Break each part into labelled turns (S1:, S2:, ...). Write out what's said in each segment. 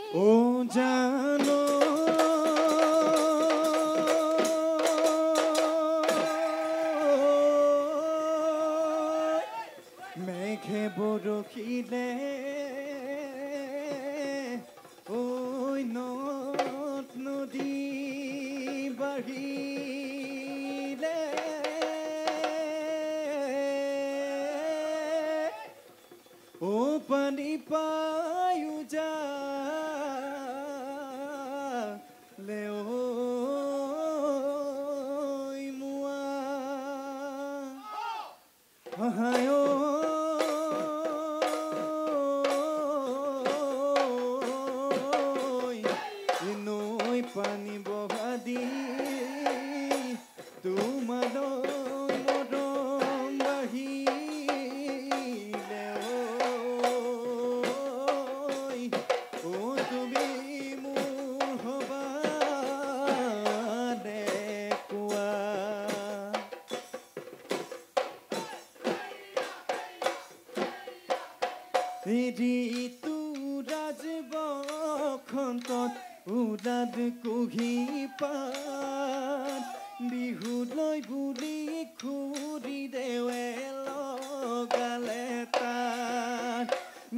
S1: ও জানো মেঘে বৰষিলে ওই নদ নদী বাঢ়িলে ও পানী পায়ো যা লেঐ মোৱা সহায় নৈ পানী বহা দি তোমালৈ মৰম বাঢ়িলে ঐ তুমি মোৰ হবা কোৱা ঋতু ৰাজ বসন্তত উদাদ কুহি পাত বিহুলৈ বুলি খুৰি দেৱে লগালে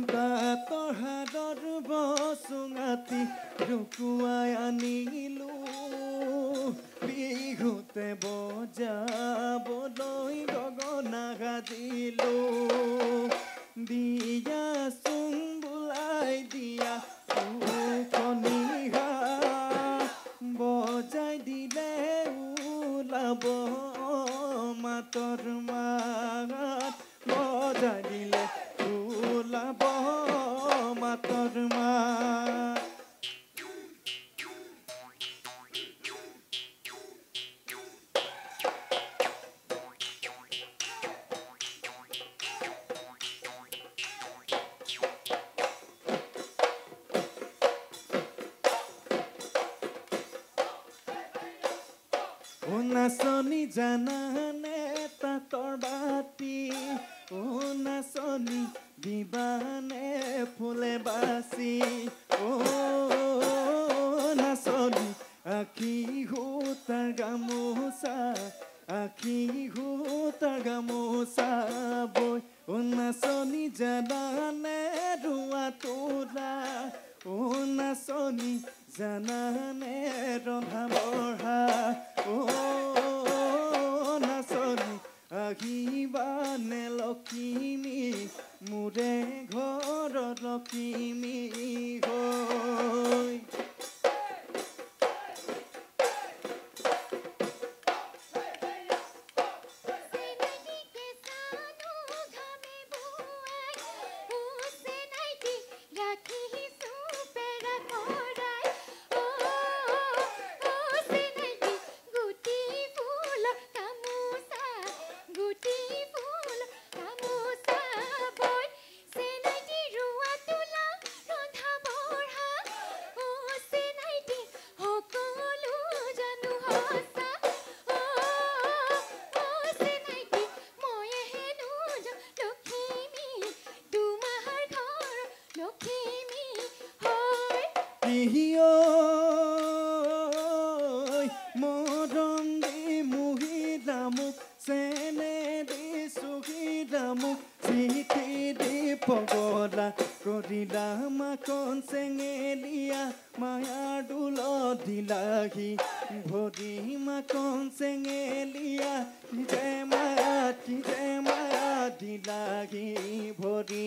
S1: তাঁতৰ হাতৰ বচুঙাতি ঢুকুৱাই আনিলো বিহুতে বজাবলৈ গগনা গাজিলো দিয়া চুং বোলাই দিয়া কণিহা বজাই দিলে ওলাব মাতৰ মাত বজাই দিলে ওলাব মাতৰ মাত ও নাচনি জানানে তাঁতৰ বাতি ও নাচনি দিবানে ফুলে বাচি ও নাচনি আখি সূতাৰ গামোচা আখি সূতাৰ গামোচা বৈ ও নাচনি জানানে ৰোৱা তোলা ও নাচনি জানানে ৰন্ধা বঢ়া ও নাচনি আহিবানে লখিমী মোৰে ঘৰত লখিমী হৈ মৰম দি মুহিলা মোক চেনে দি চুহিলা মোক চিঠি দি পগলা কৰিলা মাকন চেঙেলীয়া মায়াৰ দোলত দিলাহি ভৰি মাকন চেঙেলীয়া যে মায়া দিলাহি ভৰি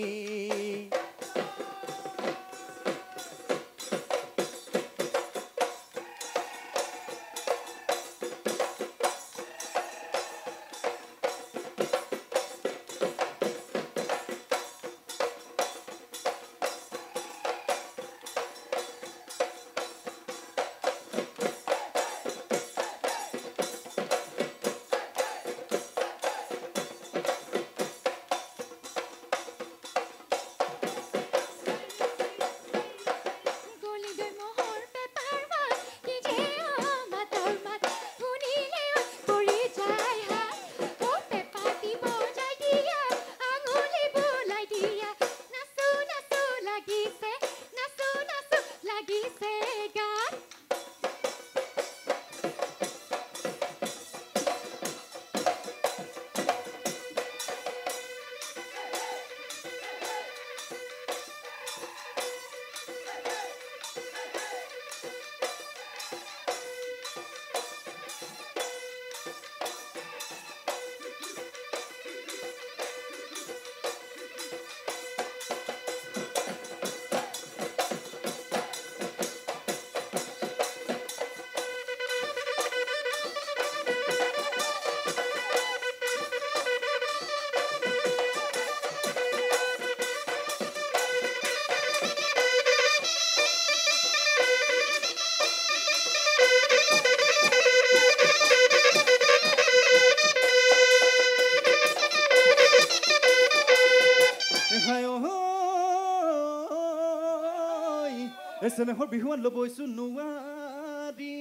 S1: চেনেহৰ বিহুৱান ল'বইছো নোৱাৰি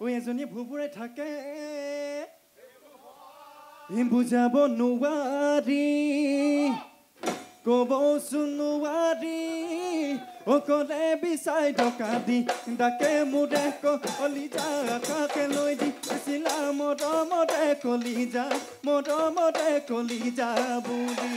S1: ঐ এজনীয়ে ভুবুৰে থাকে বুজাব নোৱাৰি ক'বচো নোৱাৰি অকলে বিচাই টকা দি ডাকে মোৰে কলিজা কাকে লৈ দিছিলা মৰমতে কলিজা বুলি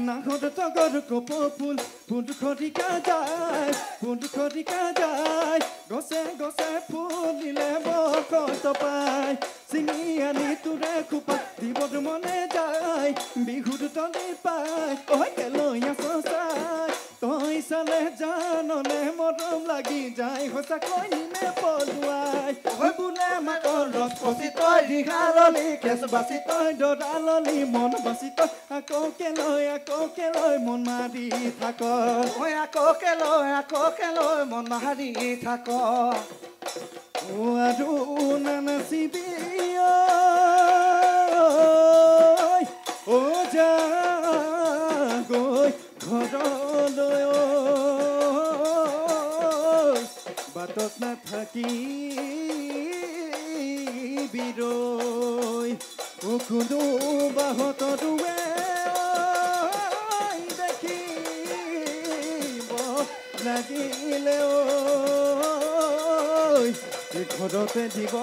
S1: নাগৰ তগৰ কপৌফুল ফুলটো খৰিকা যায় গছে গছে ফুলিলে বসন্ত পায় চিঙি আনি তোৰে খোপা দিবতো মনে যায় বিহুটো তলি পায় ঐ কেলৈ আছ চাই তই চালে জানলে মৰম লাগি যায় সঁচাকৈ নিমে পলুৱাই ঐ বোলে মাকৰ ৰস পচি তই ৰিহাৰলি কেঁচ বাচি তই দৰাললি মন বাচি তই আকৌ কেলৈ মন মাৰি থাক ঐ আকৌ কেলৈ মন মাৰি থাক আৰু নানাচিবি ঐ যা গৈ ঘৰলৈ বাটত নাথাকি বিৰৈ কোনো বাহতৰুৱে দেখিব লাগিলে ঘৰতে দিব